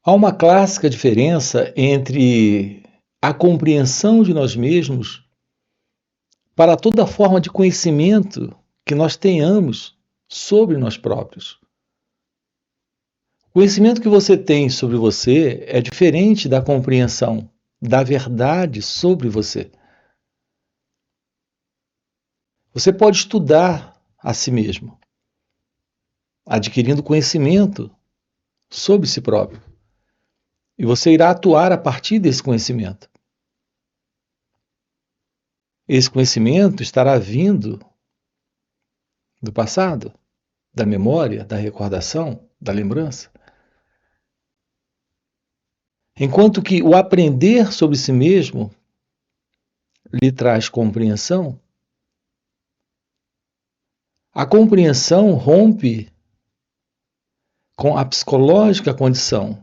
Há uma clássica diferença entre a compreensão de nós mesmos para toda forma de conhecimento que nós tenhamos sobre nós próprios. O conhecimento que você tem sobre você é diferente da compreensão da verdade sobre você. Você pode estudar a si mesmo, adquirindo conhecimento sobre si próprio. E você irá atuar a partir desse conhecimento. Esse conhecimento estará vindo do passado, da memória, da recordação, da lembrança. Enquanto que o aprender sobre si mesmo lhe traz compreensão, a compreensão rompe com a psicológica condição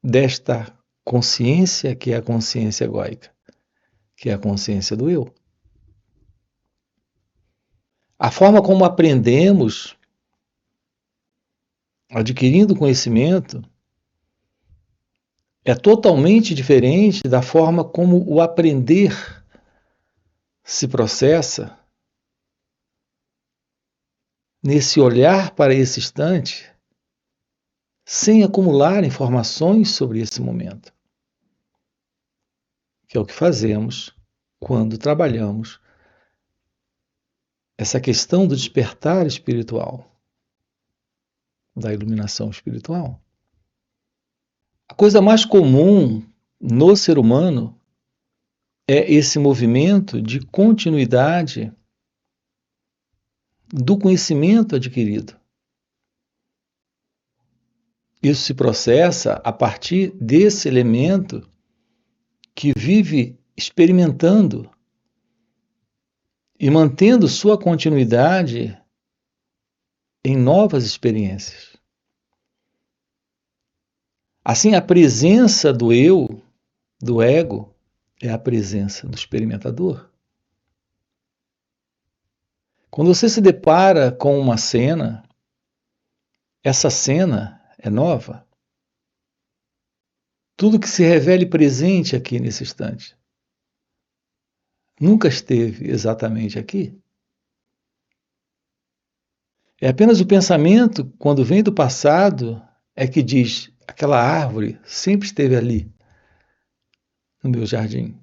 desta consciência que é a consciência egóica, que é a consciência do eu. A forma como aprendemos, adquirindo conhecimento, é totalmente diferente da forma como o aprender se processa nesse olhar para esse instante, sem acumular informações sobre esse momento, que é o que fazemos quando trabalhamos essa questão do despertar espiritual, da iluminação espiritual. A coisa mais comum no ser humano é esse movimento de continuidade do conhecimento adquirido. Isso se processa a partir desse elemento que vive experimentando e mantendo sua continuidade em novas experiências. Assim, a presença do eu, do ego, é a presença do experimentador. Quando você se depara com uma cena, essa cena é nova. Tudo que se revele presente aqui nesse instante nunca esteve exatamente aqui. É apenas o pensamento, quando vem do passado, é que diz: aquela árvore sempre esteve ali, no meu jardim.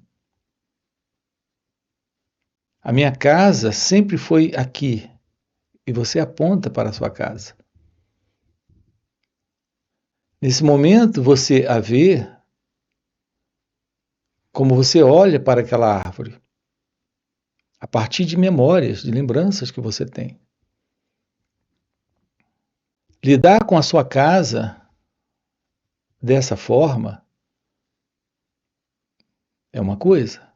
A minha casa sempre foi aqui, e você aponta para a sua casa. Nesse momento, você a vê como você olha para aquela árvore, a partir de memórias, de lembranças que você tem. Lidar com a sua casa dessa forma é uma coisa.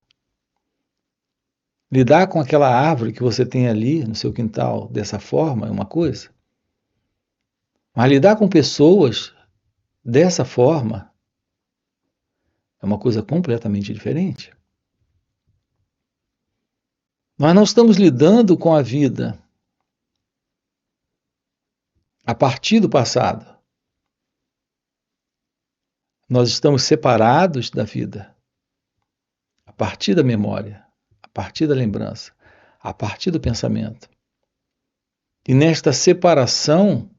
Lidar com aquela árvore que você tem ali no seu quintal dessa forma é uma coisa. Mas lidar com pessoas dessa forma é uma coisa completamente diferente. Nós não estamos lidando com a vida a partir do passado. Nós estamos separados da vida a partir da memória, a partir da lembrança, a partir do pensamento. E nesta separação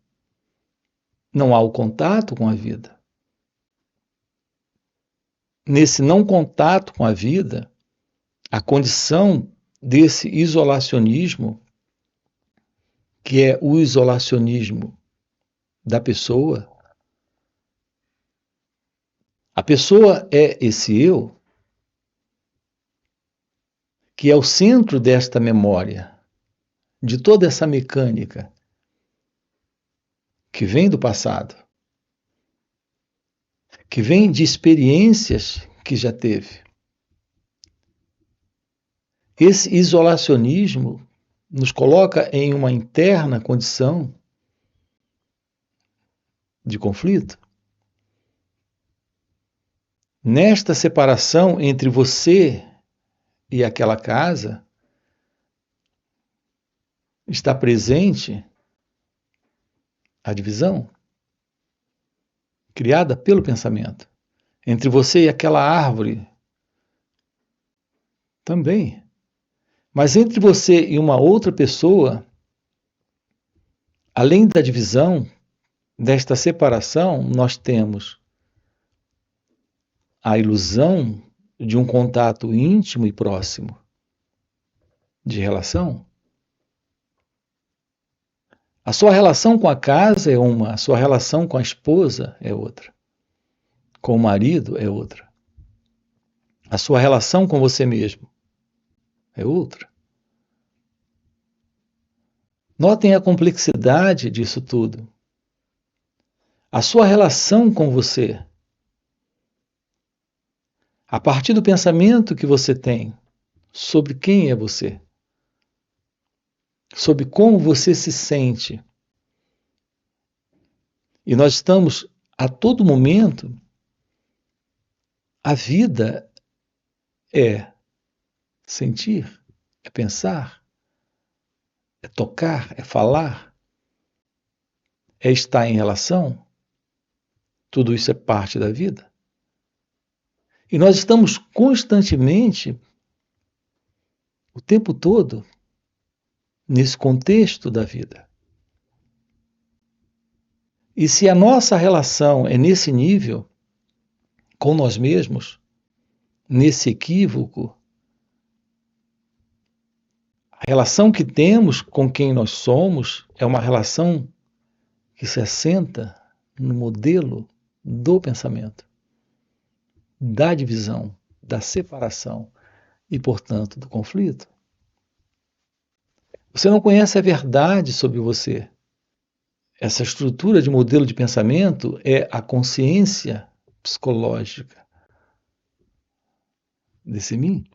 não há o contato com a vida. Nesse não contato com a vida, a condição desse isolacionismo, que é o isolacionismo da pessoa, a pessoa é esse eu, que é o centro desta memória, de toda essa mecânica que vem do passado, que vem de experiências que já teve. Esse isolacionismo nos coloca em uma interna condição de conflito. Nesta separação entre você e aquela casa, está presente a divisão. criada pelo pensamento. Entre você e aquela árvore, também. Mas entre você e uma outra pessoa, além da divisão, desta separação, nós temos a ilusão de um contato íntimo e próximo de relação. A sua relação com a casa é uma, a sua relação com a esposa é outra, com o marido é outra. A sua relação com você mesmo é outra. Notem a complexidade disso tudo. A sua relação com você, a partir do pensamento que você tem sobre quem é você, sobre como você se sente. E nós estamos, a todo momento, a vida é sentir, é pensar, é tocar, é falar, é estar em relação. Tudo isso é parte da vida. E nós estamos constantemente, o tempo todo, nesse contexto da vida. E se a nossa relação é nesse nível, com nós mesmos, nesse equívoco, a relação que temos com quem nós somos é uma relação que se assenta no modelo do pensamento, da divisão, da separação e, portanto, do conflito. Você não conhece a verdade sobre você. Essa estrutura de modelo de pensamento é a consciência psicológica desse mim.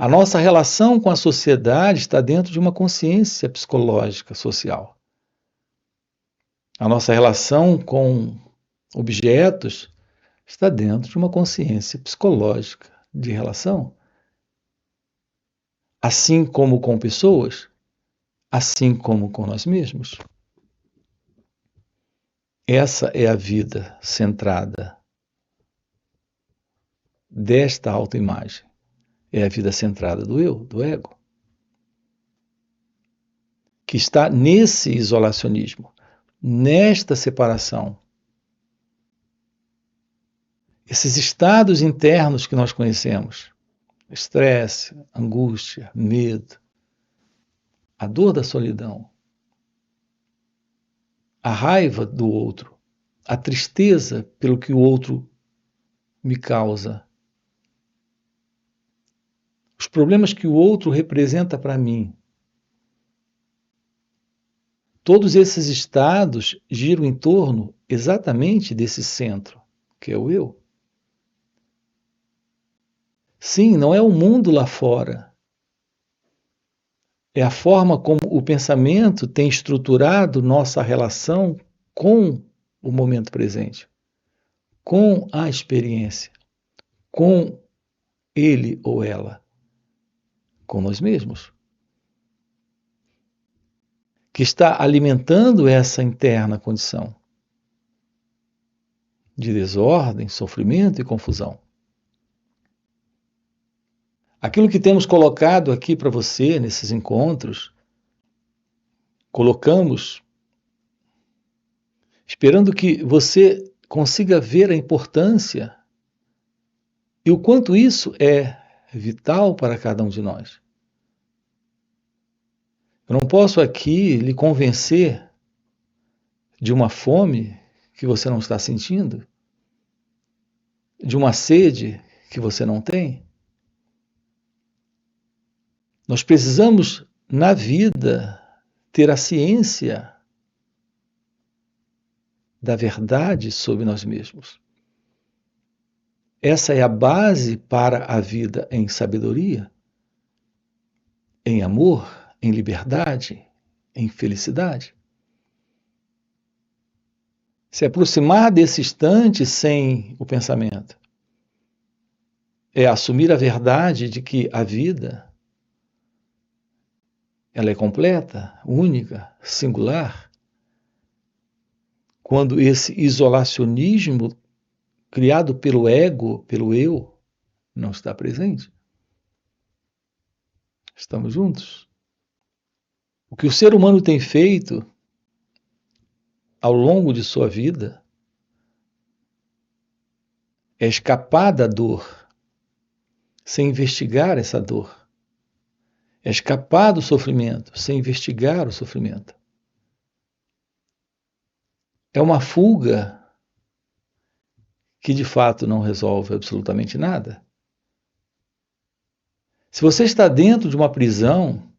A nossa relação com a sociedade está dentro de uma consciência psicológica social. A nossa relação com objetos está dentro de uma consciência psicológica de relação. Assim como com pessoas, assim como com nós mesmos. Essa é a vida centrada desta autoimagem. É a vida centrada do eu, do ego, que está nesse isolacionismo, nesta separação. Esses estados internos que nós conhecemos, estresse, angústia, medo, a dor da solidão, a raiva do outro, a tristeza pelo que o outro me causa, os problemas que o outro representa para mim. Todos esses estados giram em torno exatamente desse centro, que é o eu. Sim, não é o mundo lá fora. É a forma como o pensamento tem estruturado nossa relação com o momento presente, com a experiência, com ele ou ela, com nós mesmos, que está alimentando essa interna condição de desordem, sofrimento e confusão. Aquilo que temos colocado aqui para você nesses encontros, colocamos esperando que você consiga ver a importância e o quanto isso é vital para cada um de nós. Eu não posso aqui lhe convencer de uma fome que você não está sentindo, de uma sede que você não tem. Nós precisamos, na vida, ter a ciência da verdade sobre nós mesmos. Essa é a base para a vida em sabedoria, em amor, em liberdade, em felicidade. Se aproximar desse instante sem o pensamento é assumir a verdade de que a vida ela é completa, única, singular, quando esse isolacionismo criado pelo ego, pelo eu, não está presente. Estamos juntos. O que o ser humano tem feito ao longo de sua vida é escapar da dor, sem investigar essa dor. É escapar do sofrimento, sem investigar o sofrimento. É uma fuga que de fato não resolve absolutamente nada. Se você está dentro de uma prisão,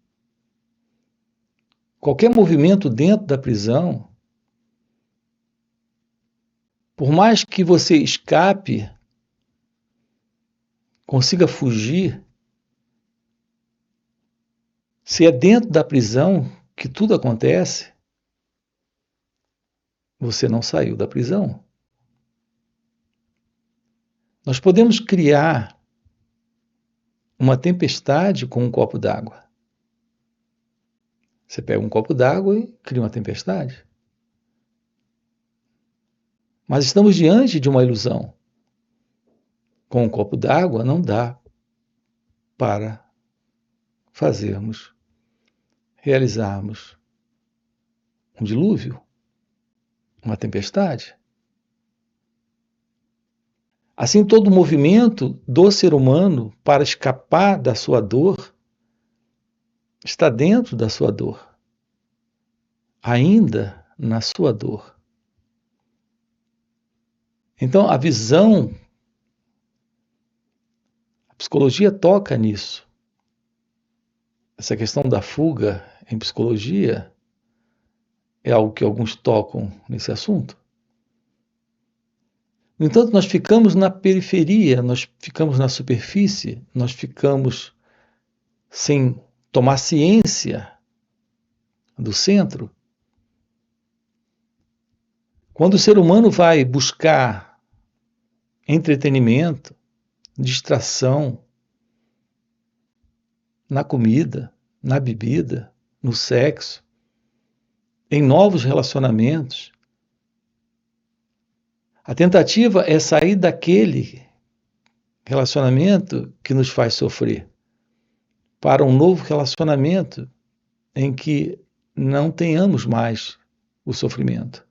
qualquer movimento dentro da prisão, por mais que você escape, consiga fugir, se é dentro da prisão que tudo acontece, você não saiu da prisão. Nós podemos criar uma tempestade com um copo d'água. Você pega um copo d'água e cria uma tempestade. Mas estamos diante de uma ilusão. Com um copo d'água não dá para realizarmos um dilúvio, uma tempestade. Assim, todo movimento do ser humano para escapar da sua dor está dentro da sua dor, ainda na sua dor. Então, a visão, a psicologia toca nisso. Essa questão da fuga em psicologia é algo que alguns tocam nesse assunto. No entanto, nós ficamos na periferia, nós ficamos na superfície, nós ficamos sem tomar ciência do centro. Quando o ser humano vai buscar entretenimento, distração na comida, na bebida, no sexo, em novos relacionamentos, a tentativa é sair daquele relacionamento que nos faz sofrer para um novo relacionamento em que não tenhamos mais o sofrimento.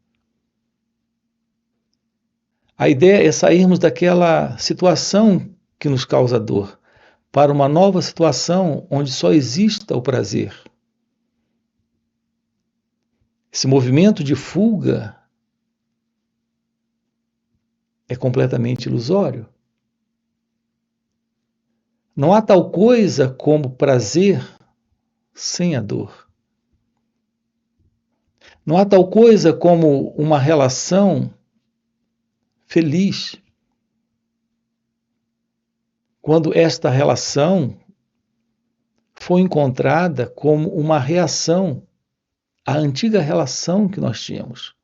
A ideia é sairmos daquela situação que nos causa dor para uma nova situação onde só exista o prazer. Esse movimento de fuga é completamente ilusório. Não há tal coisa como prazer sem a dor. Não há tal coisa como uma relação feliz quando esta relação foi encontrada como uma reação à antiga relação que nós tínhamos.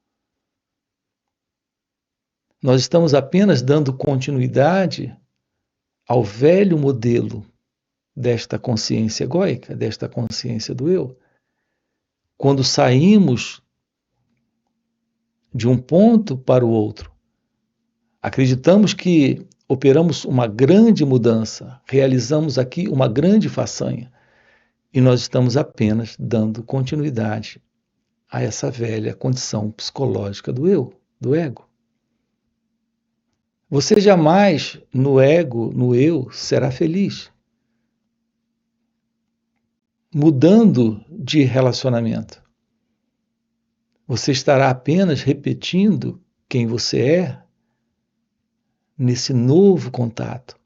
Nós estamos apenas dando continuidade ao velho modelo desta consciência egóica, desta consciência do eu. Quando saímos de um ponto para o outro, acreditamos que operamos uma grande mudança, realizamos aqui uma grande façanha, e nós estamos apenas dando continuidade a essa velha condição psicológica do eu, do ego. Você jamais, no ego, no eu, será feliz. Mudando de relacionamento, você estará apenas repetindo quem você é nesse novo contato,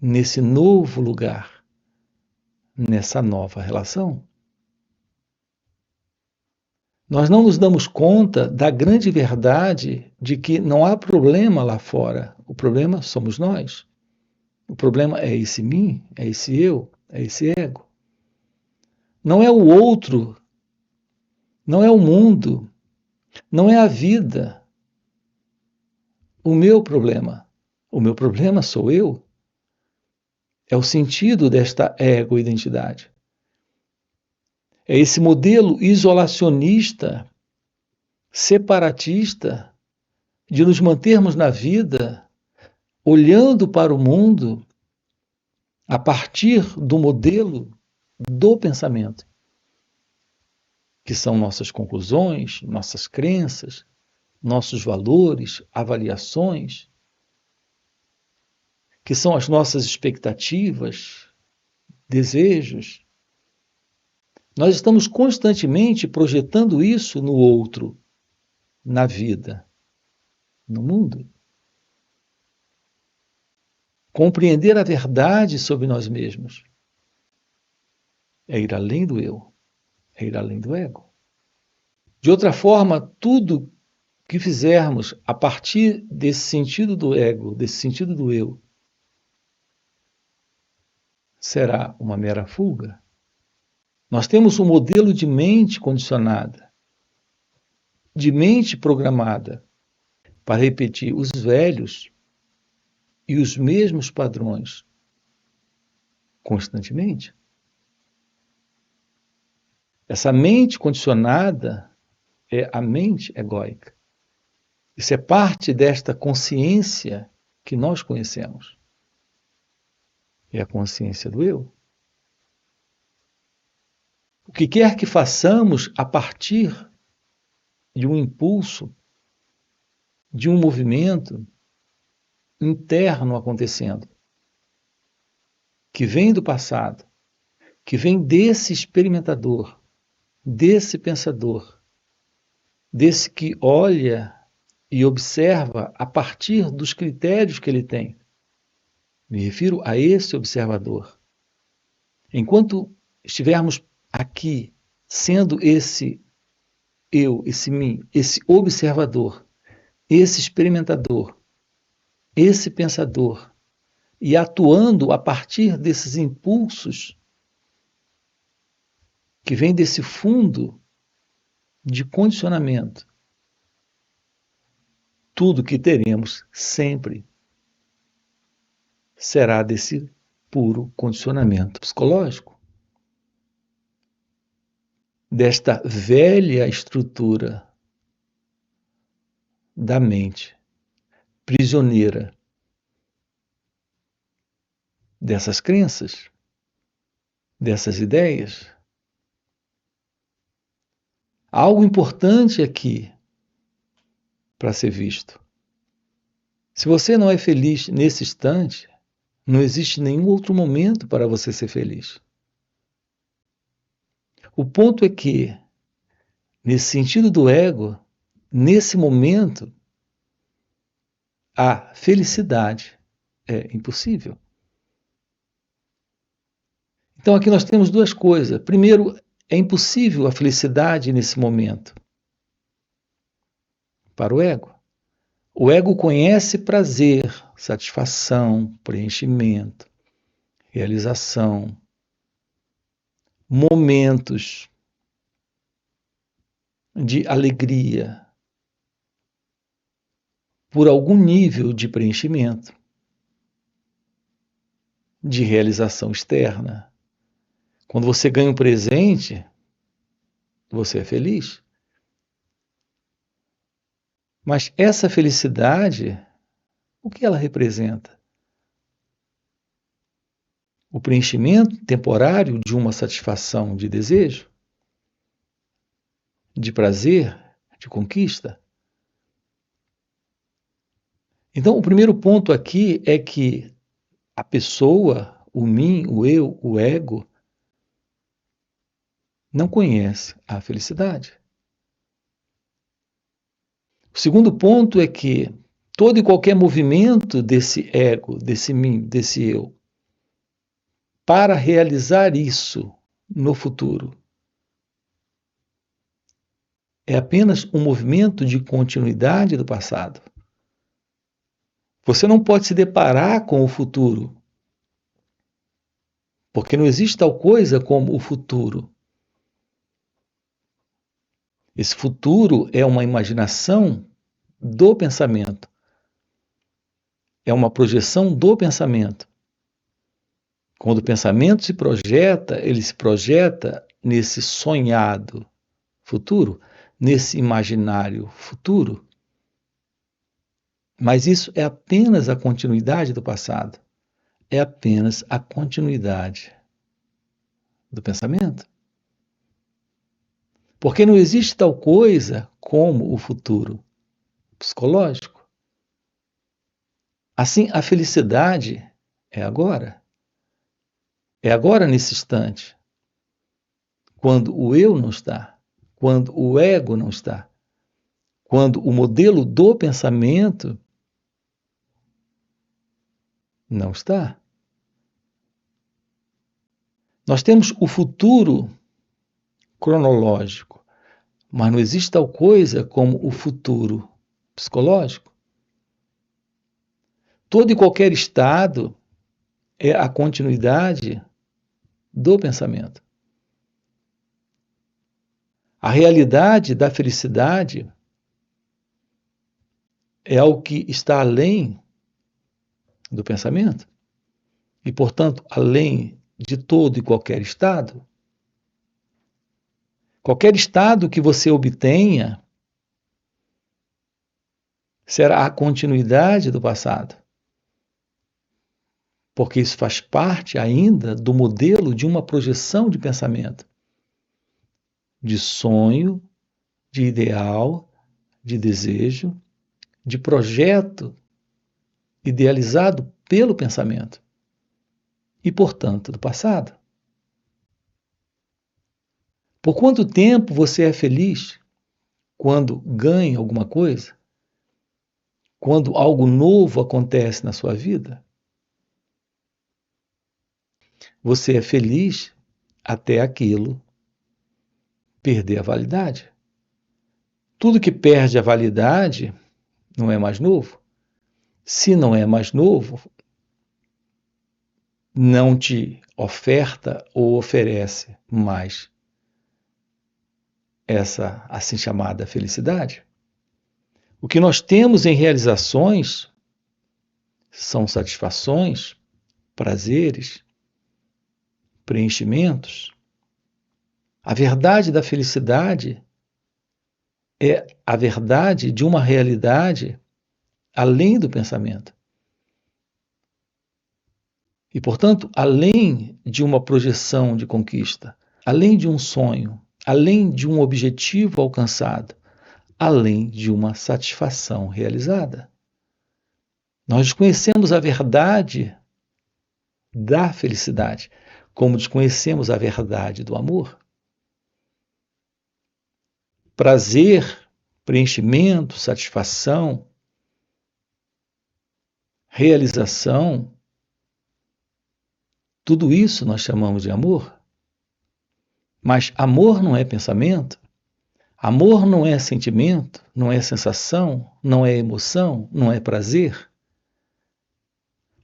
nesse novo lugar, nessa nova relação. Nós não nos damos conta da grande verdade de que não há problema lá fora. O problema somos nós. O problema é esse mim, é esse eu, é esse ego. Não é o outro, não é o mundo, não é a vida. O meu problema sou eu. É o sentido desta ego-identidade. É esse modelo isolacionista separatista de nos mantermos na vida olhando para o mundo a partir do modelo do pensamento, que são nossas conclusões, nossas crenças, nossos valores, avaliações, que são as nossas expectativas, desejos. Nós estamos constantemente projetando isso no outro, na vida, no mundo. Compreender a verdade sobre nós mesmos é ir além do eu, é ir além do ego. De outra forma, tudo que fizermos a partir desse sentido do ego, desse sentido do eu, será uma mera fuga. Nós temos um modelo de mente condicionada, de mente programada, para repetir os velhos e os mesmos padrões constantemente. Essa mente condicionada é a mente egóica. Isso é parte desta consciência que nós conhecemos. É a consciência do eu. O que quer que façamos a partir de um impulso, de um movimento interno acontecendo, que vem do passado, que vem desse experimentador, desse pensador, desse que olha e observa a partir dos critérios que ele tem. Me refiro a esse observador. Enquanto estivermos aqui, sendo esse eu, esse mim, esse observador, esse experimentador, esse pensador, e atuando a partir desses impulsos que vêm desse fundo de condicionamento, tudo que teremos sempre será desse puro condicionamento psicológico, desta velha estrutura da mente, prisioneira dessas crenças, dessas ideias. Há algo importante aqui para ser visto. Se você não é feliz nesse instante, não existe nenhum outro momento para você ser feliz. O ponto é que, nesse sentido do ego, nesse momento, a felicidade é impossível. Então aqui nós temos duas coisas. Primeiro, é impossível a felicidade nesse momento para o ego. O ego conhece prazer, satisfação, preenchimento, realização, momentos de alegria por algum nível de preenchimento, de realização externa. Quando você ganha um presente, você é feliz. Mas essa felicidade, o que ela representa? O preenchimento temporário de uma satisfação de desejo, de prazer, de conquista. Então, o primeiro ponto aqui é que a pessoa, o mim, o eu, o ego, não conhece a felicidade. O segundo ponto é que todo e qualquer movimento desse ego, desse mim, desse eu, para realizar isso no futuro, é apenas um movimento de continuidade do passado. Você não pode se deparar com o futuro, porque não existe tal coisa como o futuro. Esse futuro é uma imaginação do pensamento. É uma projeção do pensamento. Quando o pensamento se projeta, ele se projeta nesse sonhado futuro, nesse imaginário futuro, mas isso é apenas a continuidade do passado, é apenas a continuidade do pensamento. Porque não existe tal coisa como o futuro psicológico. Assim, a felicidade é agora. É agora nesse instante. Quando o eu não está, quando o ego não está, quando o modelo do pensamento não está. Nós temos o futuro cronológico, mas não existe tal coisa como o futuro psicológico. Todo e qualquer estado é a continuidade do pensamento. A realidade da felicidade é algo que está além do pensamento e, portanto, além de todo e qualquer estado. Qualquer estado que você obtenha será a continuidade do passado, porque isso faz parte ainda do modelo de uma projeção de pensamento, de sonho, de ideal, de desejo, de projeto idealizado pelo pensamento e, portanto, do passado. Por quanto tempo você é feliz quando ganha alguma coisa? Quando algo novo acontece na sua vida? Você é feliz até aquilo perder a validade. Tudo que perde a validade não é mais novo. Se não é mais novo, não te oferta ou oferece mais essa assim chamada felicidade. O que nós temos em realizações são satisfações, prazeres, preenchimentos. A verdade da felicidade é a verdade de uma realidade além do pensamento. E, portanto, além de uma projeção de conquista, além de um sonho, além de um objetivo alcançado, além de uma satisfação realizada. Nós desconhecemos a verdade da felicidade, como desconhecemos a verdade do amor. Prazer, preenchimento, satisfação, realização, tudo isso nós chamamos de amor. Mas amor não é pensamento, amor não é sentimento, não é sensação, não é emoção, não é prazer.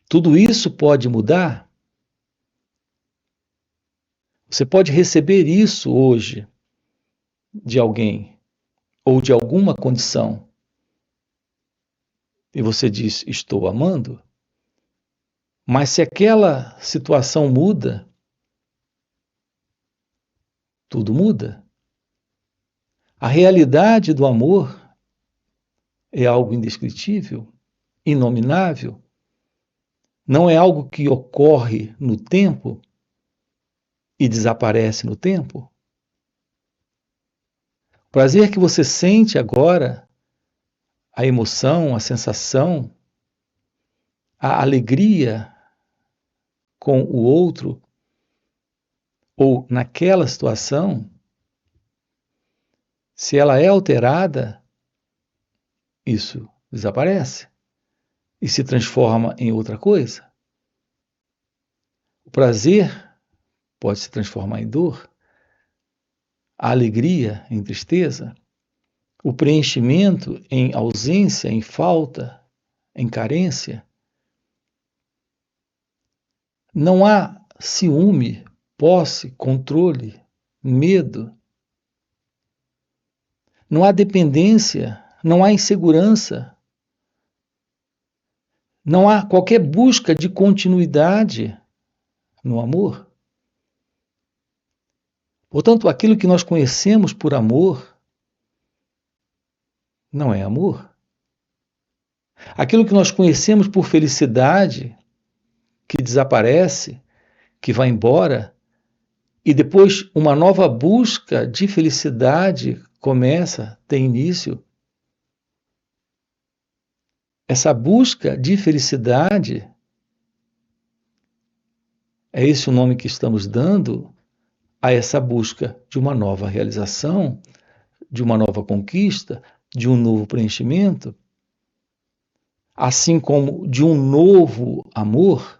Tudo isso pode mudar. Você pode receber isso hoje de alguém ou de alguma condição e você diz, estou amando, mas se aquela situação muda, tudo muda. A realidade do amor é algo indescritível, inominável, não é algo que ocorre no tempo e desaparece no tempo. O prazer que você sente agora, a emoção, a sensação, a alegria com o outro ou naquela situação, se ela é alterada, isso desaparece e se transforma em outra coisa. O prazer pode se transformar em dor, a alegria em tristeza, o preenchimento em ausência, em falta, em carência. Não há ciúme, posse, controle, medo. Não há dependência, não há insegurança. Não há qualquer busca de continuidade no amor. Portanto, aquilo que nós conhecemos por amor não é amor. Aquilo que nós conhecemos por felicidade, que desaparece, que vai embora, e depois uma nova busca de felicidade começa, tem início. Essa busca de felicidade, é esse o nome que estamos dando a essa busca de uma nova realização, de uma nova conquista, de um novo preenchimento, assim como de um novo amor.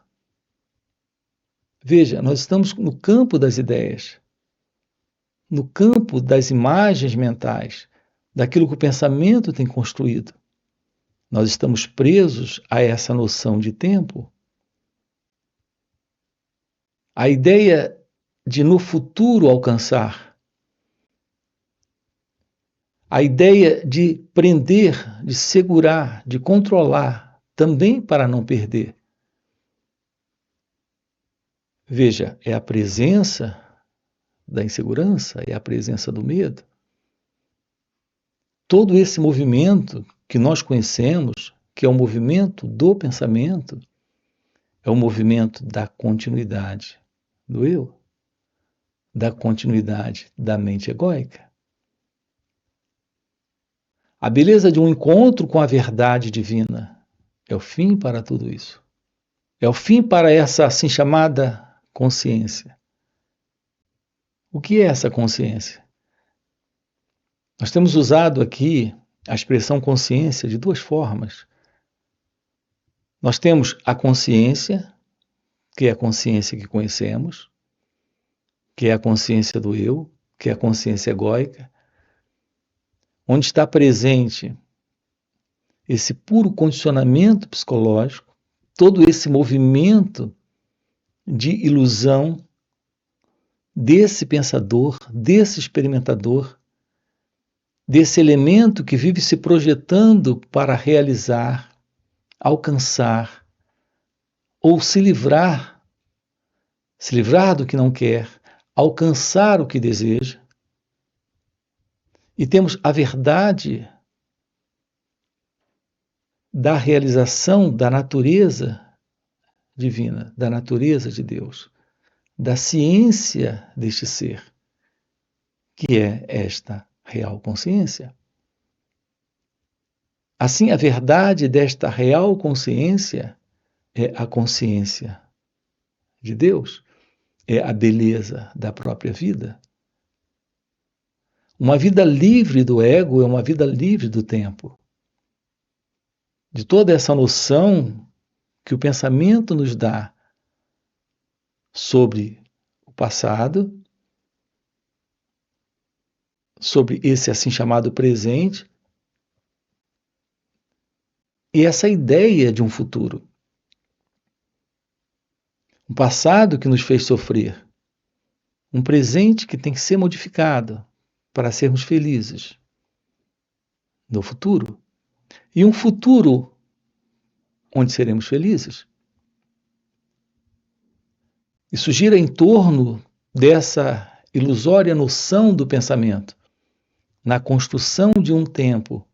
Veja, nós estamos no campo das ideias, no campo das imagens mentais, daquilo que o pensamento tem construído. Nós estamos presos a essa noção de tempo. A ideia de no futuro alcançar, a ideia de prender, de segurar, de controlar, também para não perder. Veja, é a presença da insegurança, é a presença do medo. Todo esse movimento que nós conhecemos, que é o movimento do pensamento, é o movimento da continuidade do eu, da continuidade da mente egóica. A beleza de um encontro com a verdade divina é o fim para tudo isso. É o fim para essa assim chamada consciência. O que é essa consciência? Nós temos usado aqui a expressão consciência de duas formas. Nós temos a consciência, que é a consciência que conhecemos, que é a consciência do eu, que é a consciência egóica, onde está presente esse puro condicionamento psicológico, todo esse movimento de ilusão desse pensador, desse experimentador, desse elemento que vive se projetando para realizar, alcançar ou se livrar do que não quer, alcançar o que deseja. E temos a verdade da realização da natureza divina, da natureza de Deus, da ciência deste ser, que é esta real consciência. Assim, a verdade desta real consciência é a consciência de Deus, é a beleza da própria vida. Uma vida livre do ego é uma vida livre do tempo. De toda essa noção que o pensamento nos dá sobre o passado, sobre esse assim chamado presente, e essa ideia de um futuro. Um passado que nos fez sofrer, um presente que tem que ser modificado para sermos felizes no futuro, e um futuro onde seremos felizes. Isso gira em torno dessa ilusória noção do pensamento, na construção de um tempo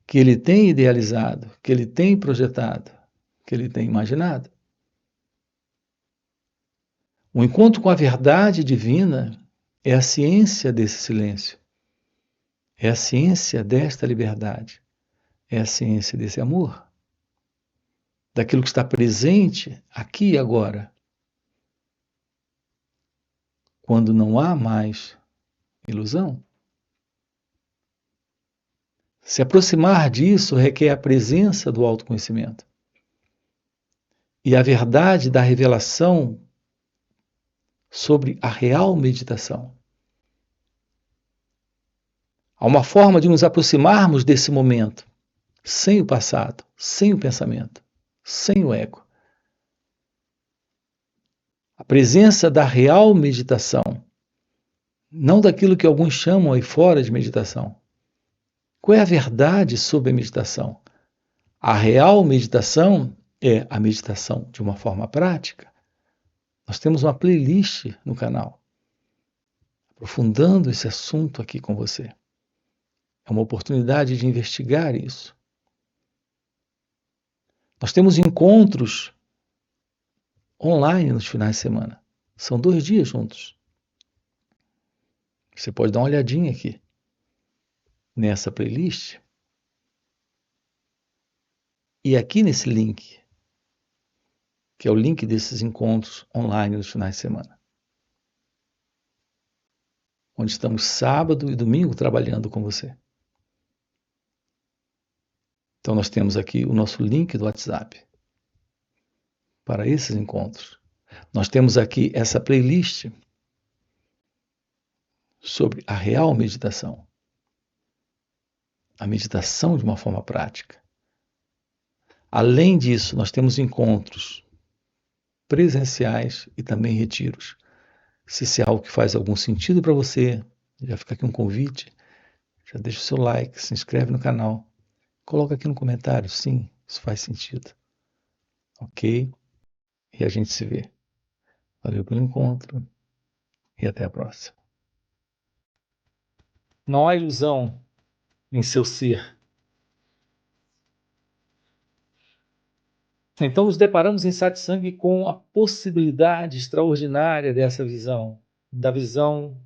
que ele tem idealizado, que ele tem projetado, que ele tem imaginado. O encontro com a verdade divina é a ciência desse silêncio, é a ciência desta liberdade, é a ciência desse amor, daquilo que está presente aqui e agora, quando não há mais ilusão. Se aproximar disso requer a presença do autoconhecimento e a verdade da revelação sobre a real meditação. Há uma forma de nos aproximarmos desse momento, sem o passado, sem o pensamento, sem o ego. A presença da real meditação, não daquilo que alguns chamam aí fora de meditação. Qual é a verdade sobre a meditação? A real meditação é a meditação de uma forma prática. Nós temos uma playlist no canal, aprofundando esse assunto aqui com você. É uma oportunidade de investigar isso. Nós temos encontros online nos finais de semana. São 2 dias juntos. Você pode dar uma olhadinha aqui nessa playlist e aqui nesse link, que é o link desses encontros online nos finais de semana, onde estamos sábado e domingo trabalhando com você. Então nós temos aqui o nosso link do WhatsApp para esses encontros. Nós temos aqui essa playlist sobre a real meditação. A meditação de uma forma prática. Além disso, nós temos encontros presenciais e também retiros. Se isso é algo que faz algum sentido para você, já fica aqui um convite, já deixa o seu like, se inscreve no canal, coloca aqui no comentário, sim, isso faz sentido. Ok? E a gente se vê. Valeu pelo encontro e até a próxima. Não há ilusão em seu ser. Então nos deparamos em Satsang com a possibilidade extraordinária dessa visão, da visão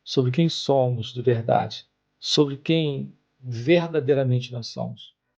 sobre quem somos de verdade, sobre quem verdadeiramente nós somos.